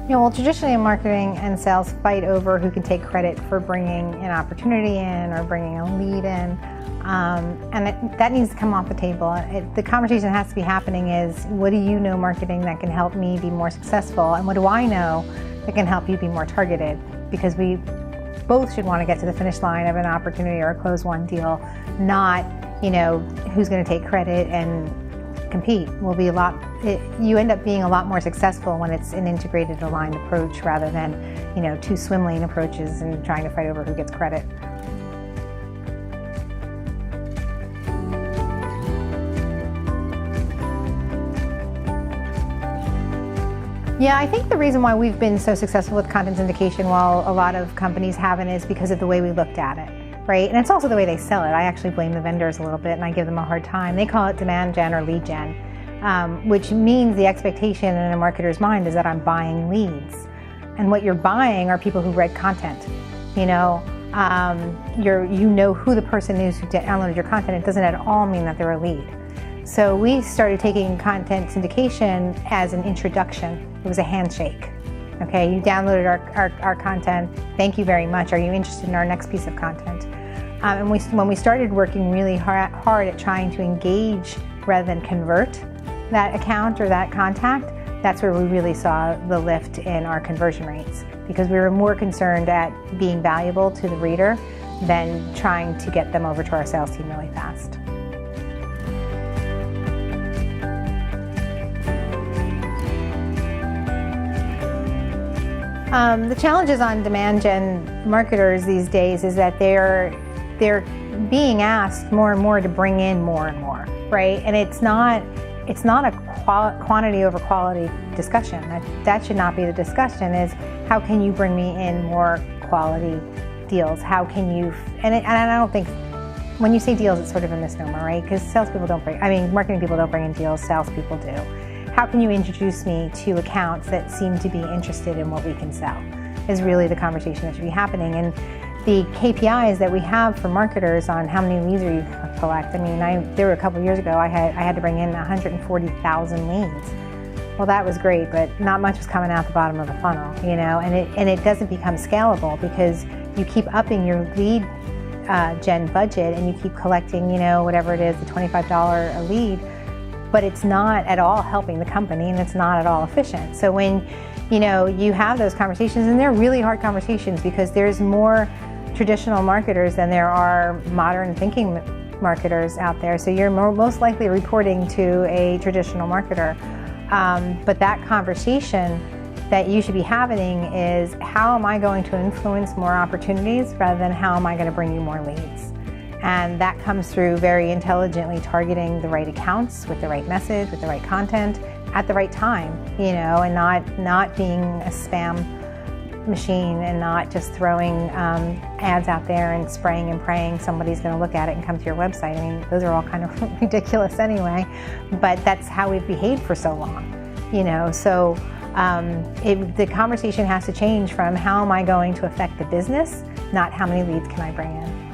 Well, traditionally marketing and sales fight over who can take credit for bringing an opportunity in or bringing a lead in. That needs to come off the table. The conversation that has to be happening is, what do you know marketing that can help me be more successful? And what do I know that can help you be more targeted? Because we both should want to get to the finish line of an opportunity or a close one deal, not, who's going to take credit and compete. You end up being a lot more successful when it's an integrated, aligned approach rather than, two swim lane approaches and trying to fight over who gets credit. Yeah, I think the reason why we've been so successful with content syndication while a lot of companies haven't is because of the way we looked at it, right? And it's also the way they sell it. I actually blame the vendors a little bit and I give them a hard time. They call it demand gen or lead gen, which means the expectation in a marketer's mind is that I'm buying leads. And what you're buying are people who read content. You know who the person is who downloaded your content. It doesn't at all mean that they're a lead. So we started taking content syndication as an introduction. It was a handshake. Okay, you downloaded our content. Thank you very much. Are you interested in our next piece of content? And when we started working really hard at trying to engage rather than convert that account or that contact, that's where we really saw the lift in our conversion rates, because we were more concerned at being valuable to the reader than trying to get them over to our sales team really fast. The challenges on demand gen marketers these days is that they're being asked more and more to bring in more and more, right? And it's not a quantity over quality discussion. That should not be the discussion. Is how can you bring me in more quality deals? How can you? And I don't think when you say deals, it's sort of a misnomer, right? Because marketing people don't bring in deals. Salespeople do. How can you introduce me to accounts that seem to be interested in what we can sell is really the conversation that should be happening. And the KPIs that we have for marketers on how many leads you collect, there were a couple of years ago, I had to bring in 140,000 leads. Well, that was great, but not much was coming out the bottom of the funnel, and it doesn't become scalable because you keep upping your lead gen budget and you keep collecting, whatever it is, the $25 a lead, but it's not at all helping the company and it's not at all efficient. So when you have those conversations, and they're really hard conversations because there's more traditional marketers than there are modern thinking marketers out there. So you're most likely reporting to a traditional marketer. But that conversation that you should be having is, how am I going to influence more opportunities rather than how am I going to bring you more leads? And that comes through very intelligently targeting the right accounts with the right message, with the right content at the right time, and not being a spam machine and not just throwing ads out there and spraying and praying somebody's going to look at it and come to your website. Those are all kind of ridiculous anyway, but that's how we've behaved for so long, So the conversation has to change from how am I going to affect the business, not how many leads can I bring in.